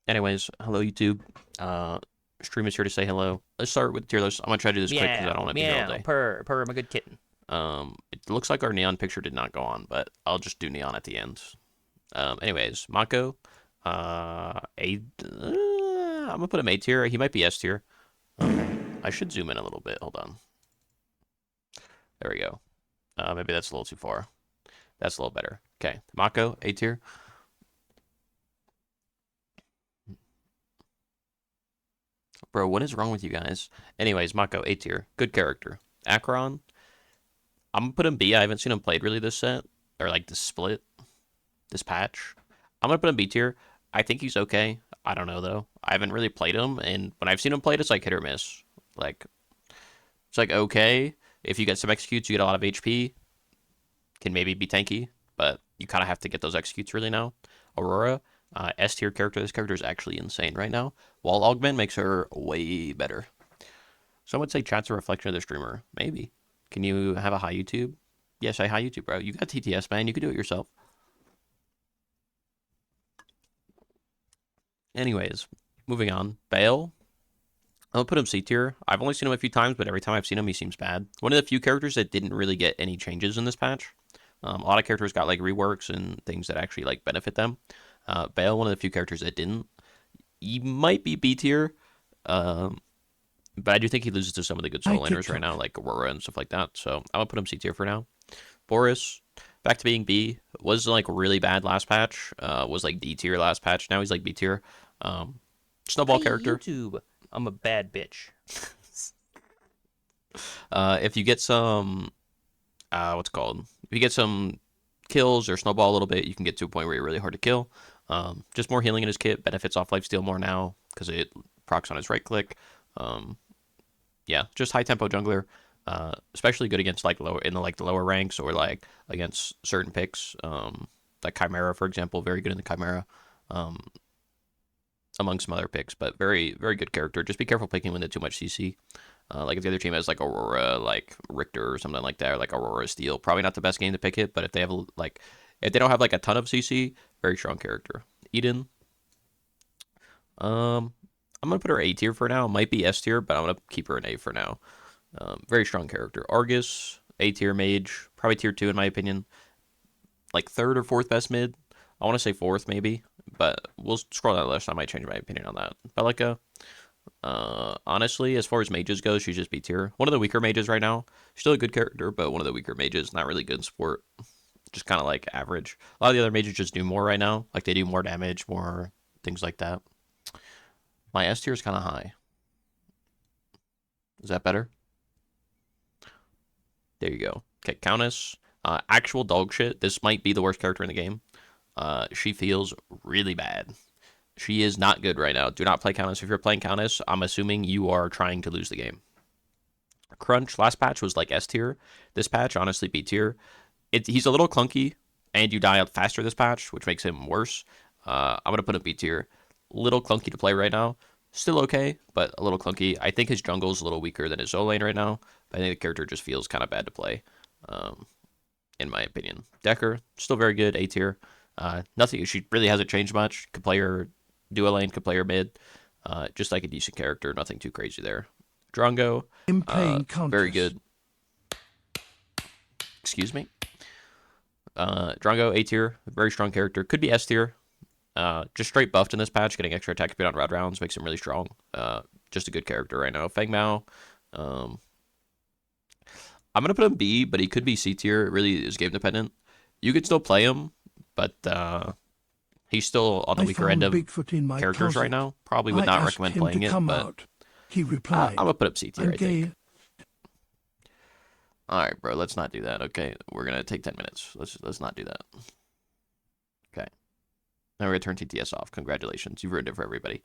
Anyways, hello YouTube. Stream is here to say hello. Let's start with tier list. I'm gonna try to do this quick because I don't Meow, want to be here all meow, day. purr, my good kitten. It looks like our neon picture did not go on, but I'll just do neon at the end. Anyways, Mako, I'm gonna put him A tier. He might be S tier. I should zoom in a little bit. Hold on. There we go. Maybe that's a little too far. That's a little better. Okay, Mako, A tier. Bro, what is wrong with you guys? Anyways, Mako, A tier. Good character. Acheron, I'm gonna put him B. I haven't seen him played really this set, or like this split, this patch. I'm gonna put him B tier. I think he's okay. I don't know though. I haven't really played him, and when I've seen him played, it's like hit or miss. Like it's like okay. If you get some executes, you get a lot of HP. Can maybe be tanky, but you kind of have to get those executes really now. Aurora, S tier character. This character is actually insane right now. Wall augment makes her way better. Some would say chat's a reflection of the streamer. Maybe. Can you have a high YouTube? Yeah, say hi YouTube, bro. You got TTS, man. You can do it yourself. Anyways, moving on. Bale. I'll put him C tier. I've only seen him a few times, but every time I've seen him, he seems bad. One of the few characters that didn't really get any changes in this patch. A lot of characters got like reworks and things that actually like benefit them. Bale, one of the few characters that didn't. He might be B tier, um, but I do think he loses to some of the good Hi, solo laners right now, TikTok. like Aurora and stuff like that. So I'm gonna put him C tier for now. Boris, back to being B, was like really bad last patch. Was like D tier last patch. Now he's like B tier. Um, Hi, Snowball character. YouTube. I'm a bad bitch. If you get some, what's it called? If you get some kills or snowball a little bit, you can get to a point where you're really hard to kill. Just more healing in his kit benefits off lifesteal more now because it procs on his right click. Um, yeah, just high tempo jungler. Especially good against like lower in the lower ranks or like against certain picks. Like Chimera, for example, very good in the Chimera. Um, among some other picks, but very very good character. Just be careful picking him into too much CC. Like if the other team has like Aurora, like Richter or something like that, or like Aurora Steel, probably not the best game to pick it. But if they have like if they don't have like a ton of CC, very strong character. Eden, um, I'm gonna put her A tier for now. Might be S tier, but I'm gonna keep her an A for now. Very strong character. Argus, A tier mage, probably tier 2 in my opinion. Like third or fourth best mid. I want to say fourth maybe, but we'll scroll down the list. I might change my opinion on that. Belica, honestly, as far as mages go, she's just B tier. One of the weaker mages right now. Still a good character, but one of the weaker mages. Not really good in support. Just kind of like average. A lot of the other mages just do more right now. Like they do more damage, more things like that. My S tier is kind of high. Is that better? There you go. Okay, Countess. Actual dog shit. This might be the worst character in the game. She feels really bad. She is not good right now. Do not play Countess. If you're playing Countess, I'm assuming you are trying to lose the game. Crunch, last patch was like S tier. This patch, honestly, B tier. He's a little clunky, and you die out faster this patch, which makes him worse. I'm going to put him B tier. Little clunky to play right now. Still okay, but a little clunky. I think his jungle is a little weaker than his solo lane right now. But I think the character just feels kind of bad to play, um, in my opinion. Decker, still very good, A tier. Nothing. She really hasn't changed much. Could play her duo lane, could play her mid. Just like a decent character. Nothing too crazy there. Drongo, In playing very counters. good. Excuse me. Drongo, A tier, very strong character. Could be S tier. Just straight buffed in this patch, getting extra attack speed on rad rounds makes him really strong. Just a good character right now. Feng Mao, um, I'm gonna put him B, but he could be C tier. It really is game dependent. You could still play him, but he's still on the I weaker end found of Bigfoot in my characters right closet. now. Probably would I not asked recommend him to playing it, come but out. He I'm replied, gonna put up C tier, I'm I think. gay. All right, bro. Let's not do that. Okay, we're gonna take 10 minutes. Let's not do that. Okay. Now we're gonna turn TTS off. Congratulations, you've ruined it for everybody.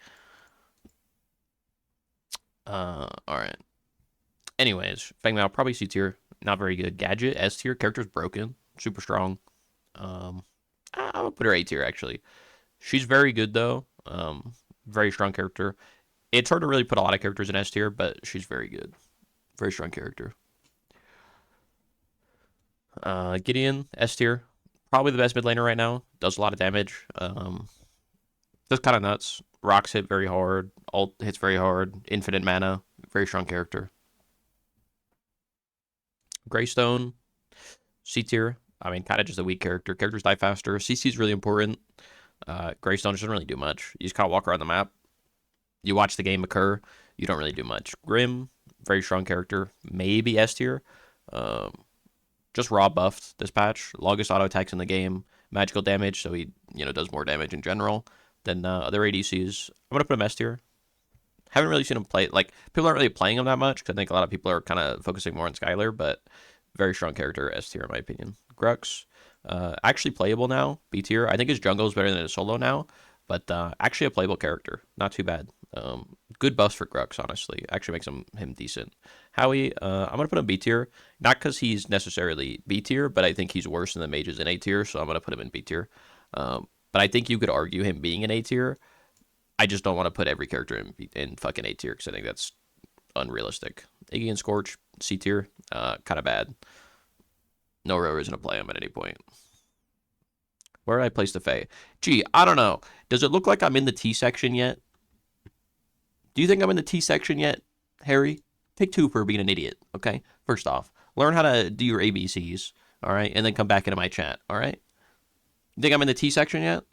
All right. Anyways, Feng Mao probably C tier. Not very good. Gadget S tier. Character's broken. Super strong. Um, I'm gonna put her A tier actually. She's very good though. Very strong character. It's hard to really put a lot of characters in S tier, but she's very good. Very strong character. Gideon S tier. Probably the best mid laner right now. Does a lot of damage. Just kind of nuts. Rocks hit very hard. Ult hits very hard. Infinite mana. Very strong character. Greystone, C tier. I mean, kind of just a weak character. Characters die faster. CC is really important. Greystone doesn't really do much. You just kind of walk around the map. You watch the game occur. You don't really do much. Grim, very strong character. Maybe S tier. Um, just raw buffed this patch. Longest auto attacks in the game. Magical damage, so he does more damage in general than other ADCs. I'm gonna put him S tier. Haven't really seen him play. Like people aren't really playing him that much because I think a lot of people are kind of focusing more on Skylar, but very strong character S tier in my opinion. Grux, actually playable now. B tier. I think his jungle is better than his solo now, but actually a playable character. Not too bad. Good buffs for Grux, honestly. Actually makes him decent. Howie, I'm gonna put him B tier, not because he's necessarily B tier, but I think he's worse than the mages in A tier, so I'm gonna put him in B tier. But I think you could argue him being in A tier. I just don't want to put every character in fucking A tier because I think that's unrealistic. Iggy and Scorch, C tier, kind of bad. No real reason to play him at any point. Where did I place the Fae? Gee, I don't know. Does it look like I'm in the T section yet? Do you think I'm in the T section yet, Harry? Take two for being an idiot, okay? First off, learn how to do your ABCs, all right? And then come back into my chat, all right? You think I'm in the T section yet?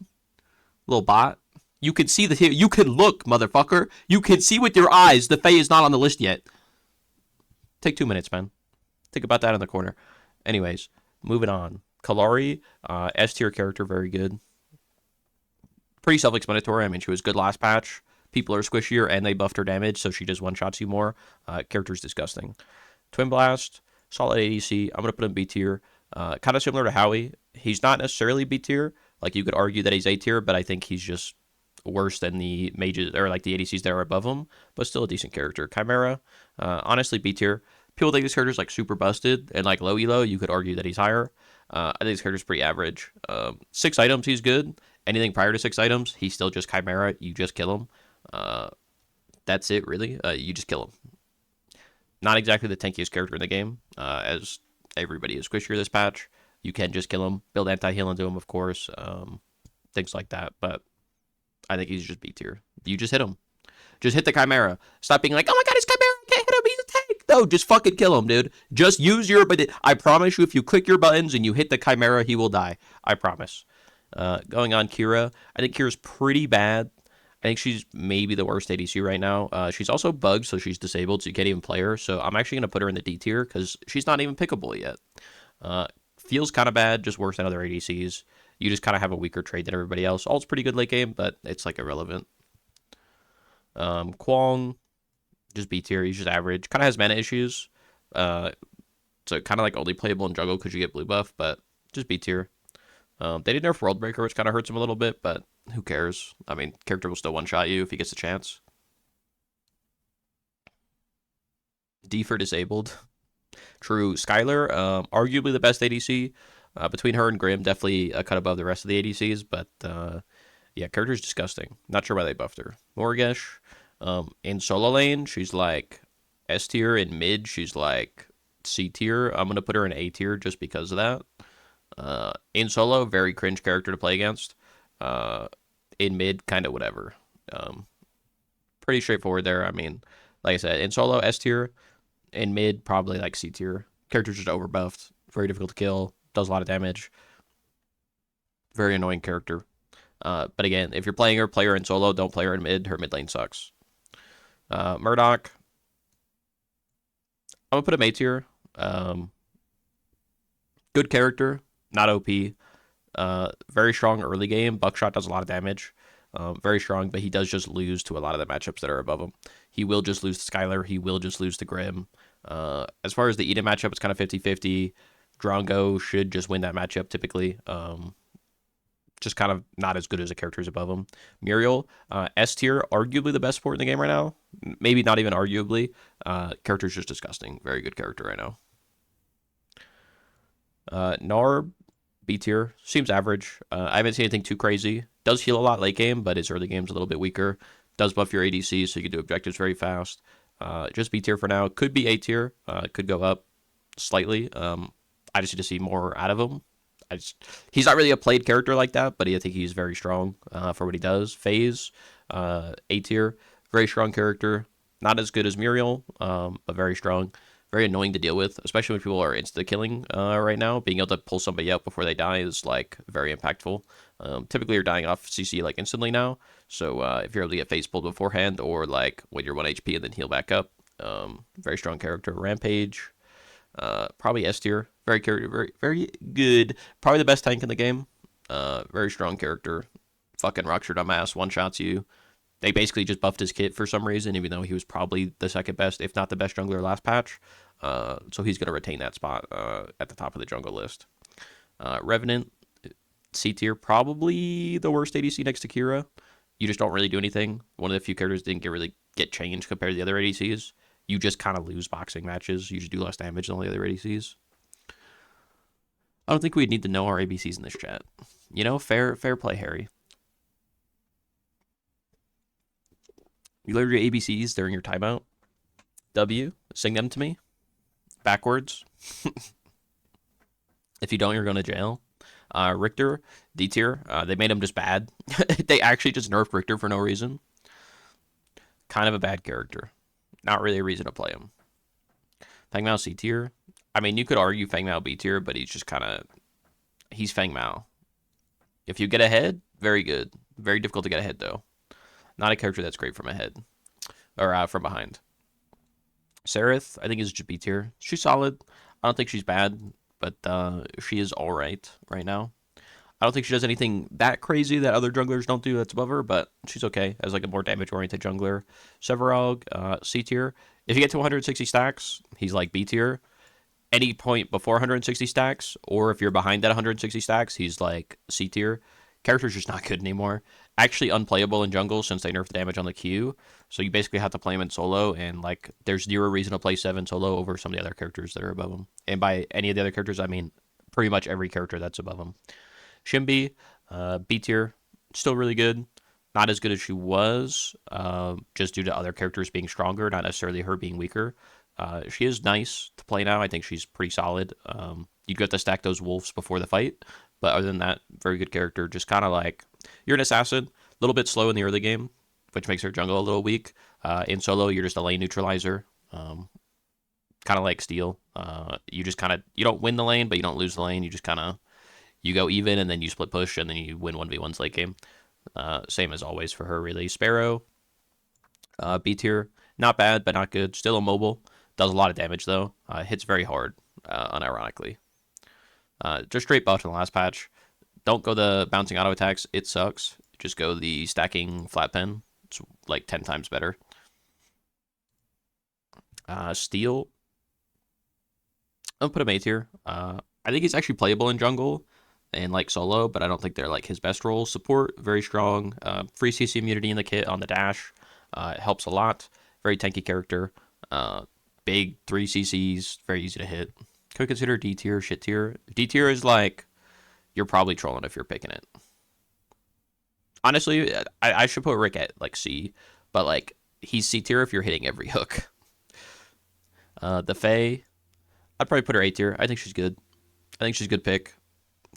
Little bot? You can see the. You can look, motherfucker. You can see with your eyes the Fae is not on the list yet. Take 2 minutes, man. Think about that in the corner. Anyways, moving on. Kalari, S tier character, very good. Pretty self-explanatory. I mean, she was good last patch. People are squishier, and they buffed her damage, so she just one-shots you more. Character's disgusting. Twin Blast, solid ADC. I'm going to put him B tier. Kind of similar to Howie. He's not necessarily B tier. Like, you could argue that he's A tier, but I think he's just worse than the mages, or like the ADCs that are above him, but still a decent character. Chimera, honestly, B tier. People think this character's like super busted, and like low elo, you could argue that he's higher. I think this character's pretty average. 6 items, he's good. Anything prior to 6 items, he's still just Chimera. You just kill him. That's it, really. You just kill him. Not exactly the tankiest character in the game, as everybody is squishier this patch. You can just kill him, build anti-heal into him, of course, things like that. But I think he's just B tier. You just hit him. Just hit the Chimera. Stop being like, oh my god, it's Chimera. I can't hit him. He's a tank. No, just fucking kill him, dude. Just use your. But I promise you, if you click your buttons and you hit the Chimera, he will die. I promise. Going on Kira. I think Kira's pretty bad. I think she's maybe the worst ADC right now. She's also bugged, so she's disabled, so you can't even play her. So I'm actually going to put her in the D tier because she's not even pickable yet. Feels kind of bad, just worse than other ADCs. You just kind of have a weaker trade than everybody else. Ult's pretty good late game, but it's like irrelevant. Kwong, just B tier. He's just average. Kind of has mana issues. So kind of like only playable in jungle because you get blue buff, but just B tier. They did nerf World Breaker, which kind of hurts him a little bit, but who cares? I mean, character will still one-shot you if he gets a chance. D for disabled. True. Skylar, arguably the best ADC. Between her and Grim, definitely a cut above the rest of the ADCs, but yeah, character's disgusting. Not sure why they buffed her. Morgesh, in solo lane, she's like S tier. In mid, she's like C tier. I'm going to put her in A tier just because of that. In solo, very cringe character to play against. In mid, kind of whatever. Pretty straightforward there. I mean, like I said, in solo, S tier. In mid, probably like C tier. Character's just overbuffed. Very difficult to kill. Does a lot of damage. Very annoying character. But again, if you're playing her, play her in solo. Don't play her in mid. Her mid lane sucks. Murdoch. I'm going to put him A tier. Good character. Not OP. Very strong early game. Buckshot does a lot of damage. Very strong, but he does just lose to a lot of the matchups that are above him. He will just lose to Skylar. He will just lose to Grim. As far as the Eden matchup, it's kind of 50-50. Drongo should just win that matchup typically. Just kind of not as good as the characters above him. Muriel, S tier, arguably the best support in the game right now. Maybe not even arguably. Character's just disgusting. Very good character right now. Narb, B tier, seems average. I haven't seen anything too crazy. Does heal a lot late game, but his early game's a little bit weaker. Does buff your ADC, so you can do objectives very fast. Just B tier for now. Could be A tier. Could go up slightly. I just need to see more out of him. He's not really a played character like that, but I think he's very strong for what he does. Phase, A tier, very strong character. Not as good as Muriel, but very strong. Very annoying to deal with, especially when people are insta killing right now. Being able to pull somebody out before they die is like very impactful. Typically, you're dying off CC like instantly now. So if you're able to get face pulled beforehand, or like when you're 1 HP and then heal back up, very strong character. Rampage, probably S tier. Very character, very good. Probably the best tank in the game. Very strong character. Fucking rocks your dumb ass, one shots you. They basically just buffed his kit for some reason, even though he was probably the second best, if not the best jungler last patch. So he's going to retain that spot at the top of the jungle list. Revenant, C tier, probably the worst ADC next to Kira. You just don't really do anything. One of the few characters didn't really get changed compared to the other ADCs. You just kind of lose boxing matches. You just do less damage than all the other ADCs. I don't think we'd need to know our ABCs in this chat. You know, fair play, Harry. You learn your ABCs during your timeout. W, sing them to me backwards. If you don't, you're going to jail. Richter, D tier. They made him just bad. They actually just nerfed Richter for no reason. Kind of a bad character. Not really a reason to play him. Fang Mao C tier. I mean, you could argue Fang Mao B tier, but he's just kind of. He's Fang Mao. If you get ahead, very good. Very difficult to get ahead, though. Not a character that's great from ahead. Or from behind. Sereth, I think, is just B tier. She's solid. I don't think she's bad, but she is all right now. I don't think she does anything that crazy that other junglers don't do that's above her, but she's okay as like a more damage-oriented jungler. Sevarog, C tier. If you get to 160 stacks, he's like B tier. Any point before 160 stacks, or if you're behind that 160 stacks, he's like C tier. Character's just not good anymore. Actually unplayable in jungle since they nerfed the damage on the Q. So you basically have to play him in solo, and like there's zero reason to play 7 solo over some of the other characters that are above him. And by any of the other characters, I mean pretty much every character that's above him. Shimby, B tier, still really good. Not as good as she was, just due to other characters being stronger, not necessarily her being weaker. She is nice to play now. I think she's pretty solid. You get to stack those wolves before the fight, but other than that, very good character. Just kind of like you're an assassin, a little bit slow in the early game, which makes her jungle a little weak. In solo, you're just a lane neutralizer, kind of like Steel. You just kind of you don't win the lane, but you don't lose the lane. You just kind of you go even, and then you split push, and then you win 1v1s late game. Same as always for her, really. Sparrow, B tier, not bad, but not good. Still immobile. Does a lot of damage, though. Hits very hard, unironically. Just straight buffed in the last patch. Don't go the bouncing auto attacks. It sucks. Just go the stacking flat pen. It's like 10 times better. Steel, I'll put him A tier. I think he's actually playable in jungle and like solo, but I don't think they're like his best roles. Support, very strong. Free CC immunity in the kit on the dash. It helps a lot. Very tanky character. Big 3 CCs, very easy to hit. Could consider D tier, shit tier. D tier is like, you're probably trolling if you're picking it. Honestly, I should put Rick at like C, but like, he's C tier if you're hitting every hook. The Fae, I'd probably put her A tier. I think she's good. I think she's a good pick.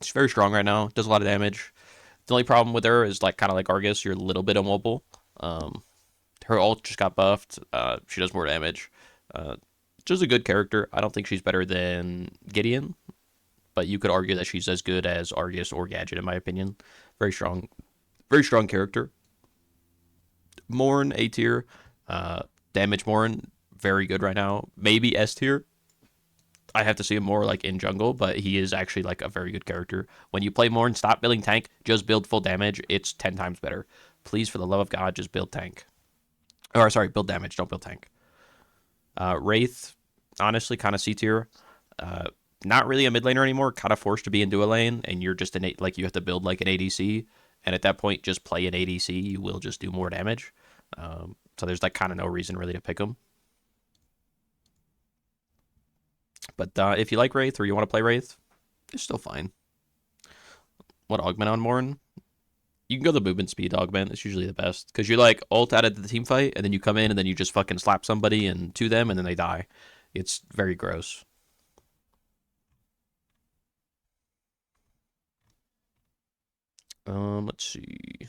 She's very strong right now. Does a lot of damage. The only problem with her is like kind of like Argus, you're a little bit immobile. Her ult just got buffed. She does more damage. Just a good character. I don't think she's better than Gideon, but you could argue that she's as good as Argus or Gadget in my opinion. Very strong character. Morn A tier. Damage Morn very good right now. Maybe S tier. I have to see him more like in jungle, but he is actually like a very good character. When you play Morn, stop building tank, just build full damage. It's 10 times better. Please, for the love of God, just build tank. Or sorry, build damage, don't build tank. Wraith, honestly, kind of C tier. Not really a mid laner anymore. Kind of forced to be into a lane, and you're just like you have to build like an ADC, and at that point, just play an ADC. You will just do more damage. So there's like kind of no reason really to pick him. But if you like Wraith or you want to play Wraith, it's still fine. What augment on Morn? You can go the movement speed augment. It's usually the best because you like ult out of the team fight, and then you come in and then you just fucking slap somebody and to them, and then they die. It's very gross. Let's see.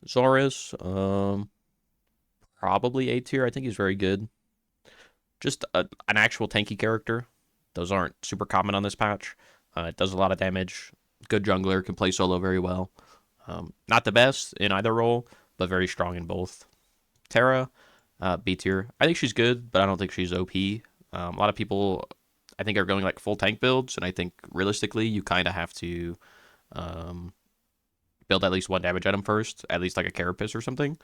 Zorus, probably A tier. I think he's very good. Just an actual tanky character. Those aren't super common on this patch. It does a lot of damage. Good jungler, can play solo very well. Not the best in either role, but very strong in both. Terra, B tier. I think she's good, but I don't think she's OP. A lot of people, I think, are going like full tank builds, and I think realistically, you kind of have to um, build at least one damage item first, at least like a Carapace or something,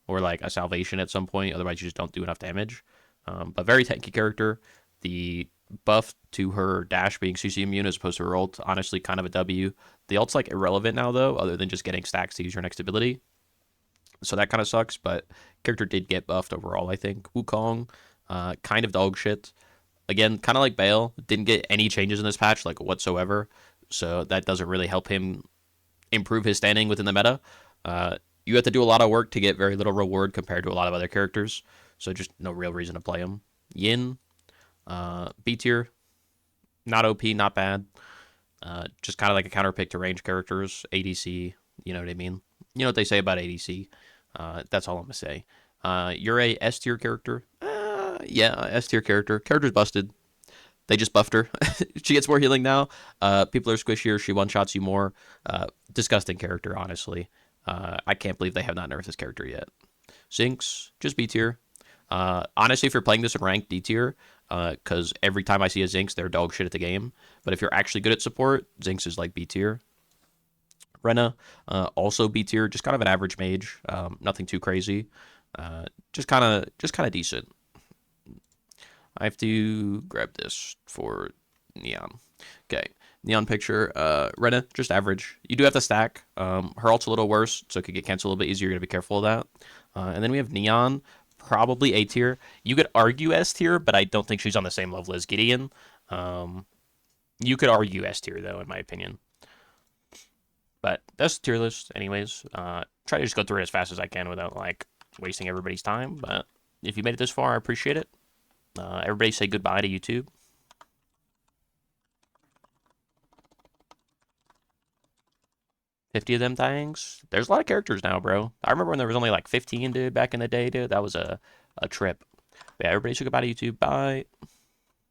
or like a Salvation at some point. Otherwise, you just don't do enough damage. But very tanky character. The buff to her dash being CC immune as opposed to her ult, honestly, kind of a W. The ult's like irrelevant now though, other than just getting stacks to use your next ability. So that kind of sucks, but character did get buffed overall, I think. Wukong, kind of dog shit. Again, kind of like Bale, didn't get any changes in this patch, like whatsoever. So that doesn't really help him improve his standing within the meta. You have to do a lot of work to get very little reward compared to a lot of other characters. So just no real reason to play him. Yin, B tier, not OP, not bad. Just kind of like a counter pick to range characters. ADC, you know what I mean? You know what they say about ADC. That's all I'm gonna say. You're a S tier character. Yeah, S tier character. Character's busted. They just buffed her. She gets more healing now. People are squishier. She one shots you more. Disgusting character, honestly. I can't believe they have not nerfed this character yet. Zinx, just B tier. Honestly, if you're playing this in ranked, D tier, because every time I see a Zinx, they're dog shit at the game. But if you're actually good at support, Zinx is like B tier. Rena, also B tier, just kind of an average mage, nothing too crazy, just kind of decent. I have to grab this for Neon. Okay, Neon picture. Rena, just average. You do have to stack. Her ult's a little worse, so it could get canceled a little bit easier. You gotta be careful of that. And then we have Neon, probably A tier. You could argue S tier, but I don't think she's on the same level as Gideon. You could argue S tier though, in my opinion. But that's the tier list, anyways. Try to just go through it as fast as I can without like wasting everybody's time. But if you made it this far, I appreciate it. Everybody say goodbye to YouTube. 50 of them things. There's a lot of characters now, bro. I remember when there was only like 15, dude, back in the day, dude. That was a trip. But yeah, everybody say goodbye to YouTube. Bye.